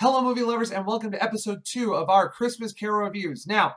Hello, movie lovers, and welcome to episode 2 of our Christmas Carol reviews. Now,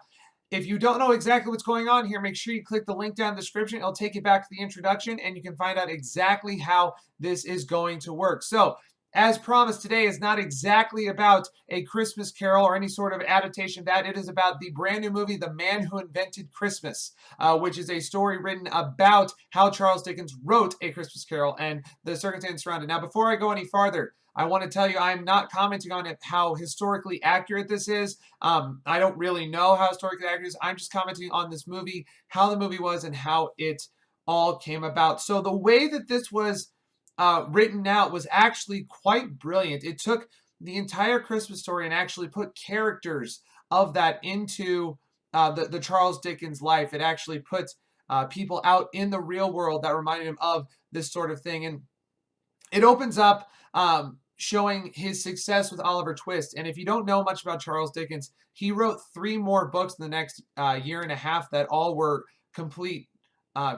if you don't know exactly what's going on here, make sure you click the link down in the description. It'll take you back to the introduction, and you can find out exactly how this is going to work. So, as promised, today is not exactly about a Christmas Carol or any sort of adaptation of that. It is about the brand new movie, The Man Who Invented Christmas, which is a story written about how Charles Dickens wrote A Christmas Carol and the circumstances around it. Now, before I go any farther, I want to tell you I'm not commenting on it, how historically accurate this is. I don't really know how historically accurate it is. I'm just commenting on this movie, how the movie was, and how it all came about. So the way that this was written out was actually quite brilliant. It took the entire Christmas story and actually put characters of that into the Charles Dickens life. It actually put people out in the real world that reminded him of this sort of thing. And it opens up showing his success with Oliver Twist. And if you don't know much about Charles Dickens, he wrote 3 more books in the next year and a half that all were complete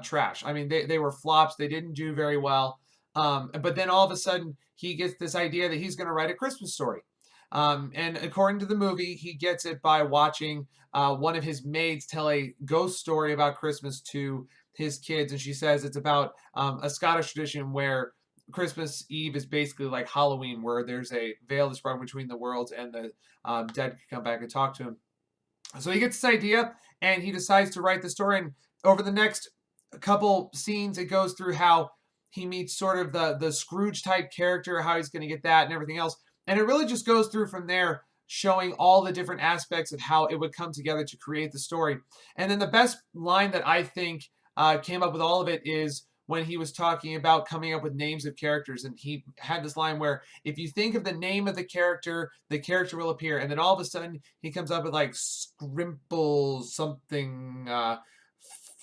trash. I mean, they were flops. They didn't do very well. But then all of a sudden, he gets this idea that he's going to write a Christmas story. And according to the movie, he gets it by watching one of his maids tell a ghost story about Christmas to his kids. And she says it's about a Scottish tradition where Christmas Eve is basically like Halloween, where there's a veil that's sprung between the worlds and the dead can come back and talk to him. So he gets this idea and he decides to write the story. And over the next couple scenes, it goes through how he meets sort of the Scrooge type character, how he's going to get that and everything else. And it really just goes through from there, showing all the different aspects of how it would come together to create the story. And then the best line that I think came up with all of it is when he was talking about coming up with names of characters. And he had this line where if you think of the name of the character will appear. And then all of a sudden he comes up with like Scrimple something. I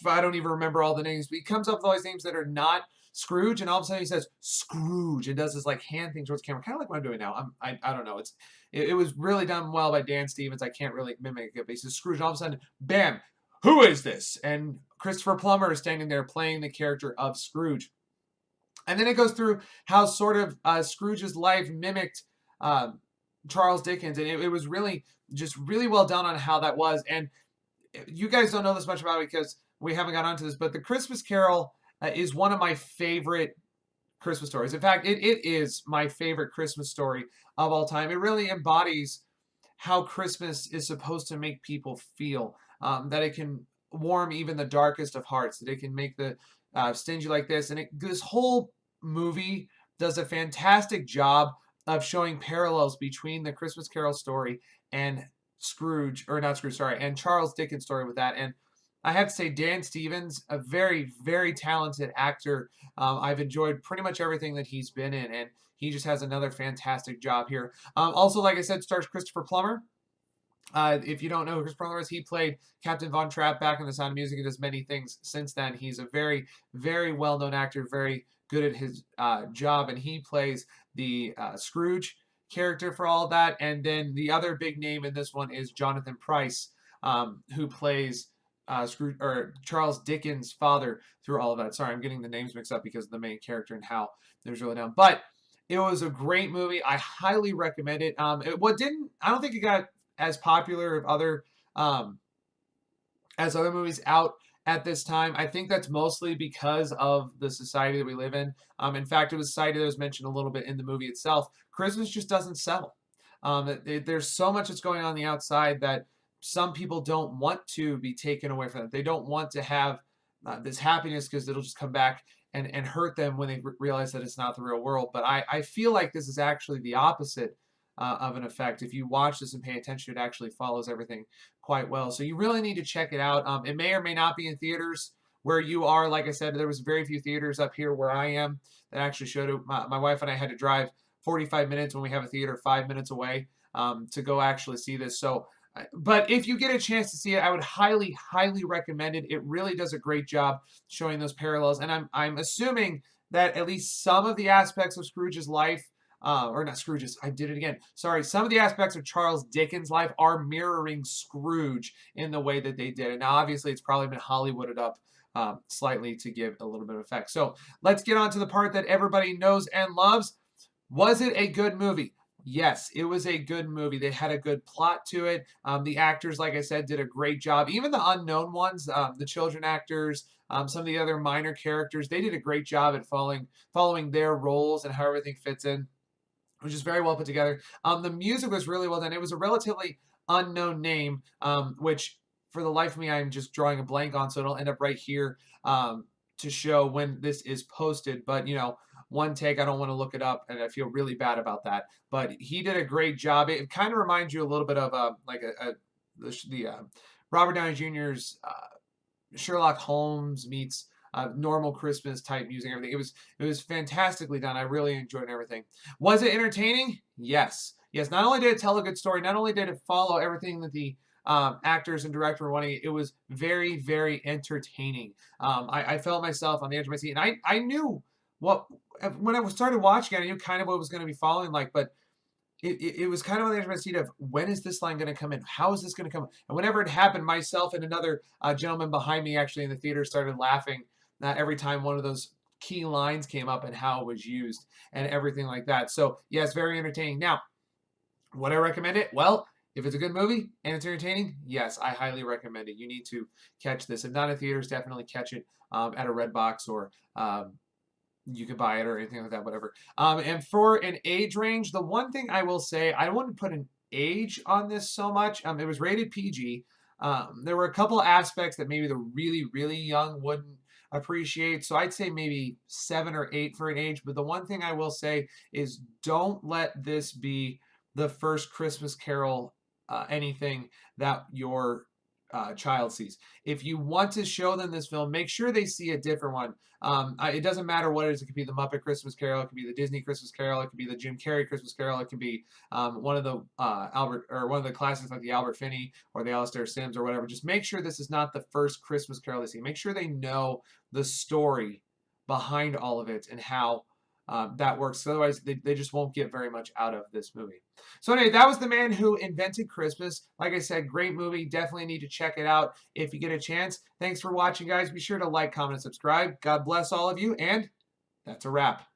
don't even remember all the names, but he comes up with all these names that are not Scrooge, and all of a sudden he says Scrooge and does this like hand thing towards the camera, kind of like what I'm doing now. I don't know. It was really done well by Dan Stevens. I can't really mimic it, but he says Scrooge, and all of a sudden, bam, who is this? And Christopher Plummer is standing there playing the character of Scrooge. And then it goes through how sort of Scrooge's life mimicked Charles Dickens, and it was really just really well done on how that was. And you guys don't know this much about it because we haven't got onto this, but the Christmas Carol is one of my favorite Christmas stories. In fact, it is my favorite Christmas story of all time. It really embodies how Christmas is supposed to make people feel, that it can warm even the darkest of hearts, that it can make the stingy like this. And this whole movie does a fantastic job of showing parallels between the Christmas Carol story and and Charles Dickens' story with that. And I have to say, Dan Stevens, a very, very talented actor. I've enjoyed pretty much everything that he's been in, and he just has another fantastic job here. Also, like I said, stars Christopher Plummer. If you don't know who Christopher Plummer is, he played Captain Von Trapp back in The Sound of Music and does many things since then. He's a very, very well-known actor, very good at his job, and he plays the Scrooge character for all of that. And then the other big name in this one is Jonathan Pryce, who plays Scrooge or Charles Dickens' father through all of that. Sorry, I'm getting the names mixed up because of the main character and how it was really done. But it was a great movie. I highly recommend it. I don't think it got as popular of other as other movies out at this time. I think that's mostly because of the society that we live in. In fact, it was a society that was mentioned a little bit in the movie itself. Christmas just doesn't sell. There's so much that's going on the outside that some people don't want to be taken away from them. They don't want to have this happiness because it'll just come back and hurt them when they realize that it's not the real world. But I feel like this is actually the opposite of an effect. If you watch this and pay attention, it actually follows everything quite well. So you really need to check it out. It may or may not be in theaters where you are. Like I said, there was very few theaters up here where I am that actually showed it. My wife and I had to drive 45 minutes when we have a theater 5 minutes away to go actually see this. So but if you get a chance to see it, I would highly, highly recommend it. It really does a great job showing those parallels. And I'm assuming that at least some of the aspects of Scrooge's life, or not Scrooge's, I did it again. Sorry, some of the aspects of Charles Dickens' life are mirroring Scrooge in the way that they did. And now, obviously, it's probably been Hollywooded up slightly to give a little bit of effect. So let's get on to the part that everybody knows and loves. Was it a good movie? Yes, it was a good movie. They had a good plot to it. The actors, like I said, did a great job. Even the unknown ones, the children actors, some of the other minor characters, they did a great job at following their roles and how everything fits in, which is very well put together. The music was really well done. It was a relatively unknown name, which for the life of me, I'm just drawing a blank on, so it'll end up right here to show when this is posted. But one take, I don't want to look it up, and I feel really bad about that. But he did a great job. It kind of reminds you a little bit of like the Robert Downey Jr.'s Sherlock Holmes meets normal Christmas type music. Everything. It was fantastically done. I really enjoyed everything. Was it entertaining? Yes. Yes. Not only did it tell a good story, not only did it follow everything that the actors and director were wanting, it was very, very entertaining. I felt myself on the edge of my seat, and I knew what when I started watching it, I knew kind of what it was going to be following like, but it was kind of on the edge of my seat of when is this line going to come in? How is this going to come? And whenever it happened, myself and another gentleman behind me actually in the theater started laughing every time one of those key lines came up and how it was used and everything like that. So yes, very entertaining. Now, would I recommend it? Well, if it's a good movie and it's entertaining, yes, I highly recommend it. You need to catch this. If not in theaters, definitely catch it at a Redbox or you can buy it or anything like that, whatever. And for an age range, the one thing I will say, I don't want to put an age on this so much. It was rated PG. There were a couple aspects that maybe the really, really young wouldn't appreciate. So I'd say maybe 7 or 8 for an age. But the one thing I will say is don't let this be the first Christmas Carol anything that your child sees. If you want to show them this film, make sure they see a different one. It doesn't matter what it is. It could be the Muppet Christmas Carol. It could be the Disney Christmas Carol. It could be the Jim Carrey Christmas Carol. It could be one of the one of the classics like the Albert Finney or the Alastair Sims or whatever. Just make sure this is not the first Christmas Carol they see. Make sure they know the story behind all of it and how that works. Otherwise, they just won't get very much out of this movie. So anyway, that was The Man Who Invented Christmas. Like I said, great movie. Definitely need to check it out if you get a chance. Thanks for watching, guys. Be sure to like, comment, and subscribe. God bless all of you, and that's a wrap.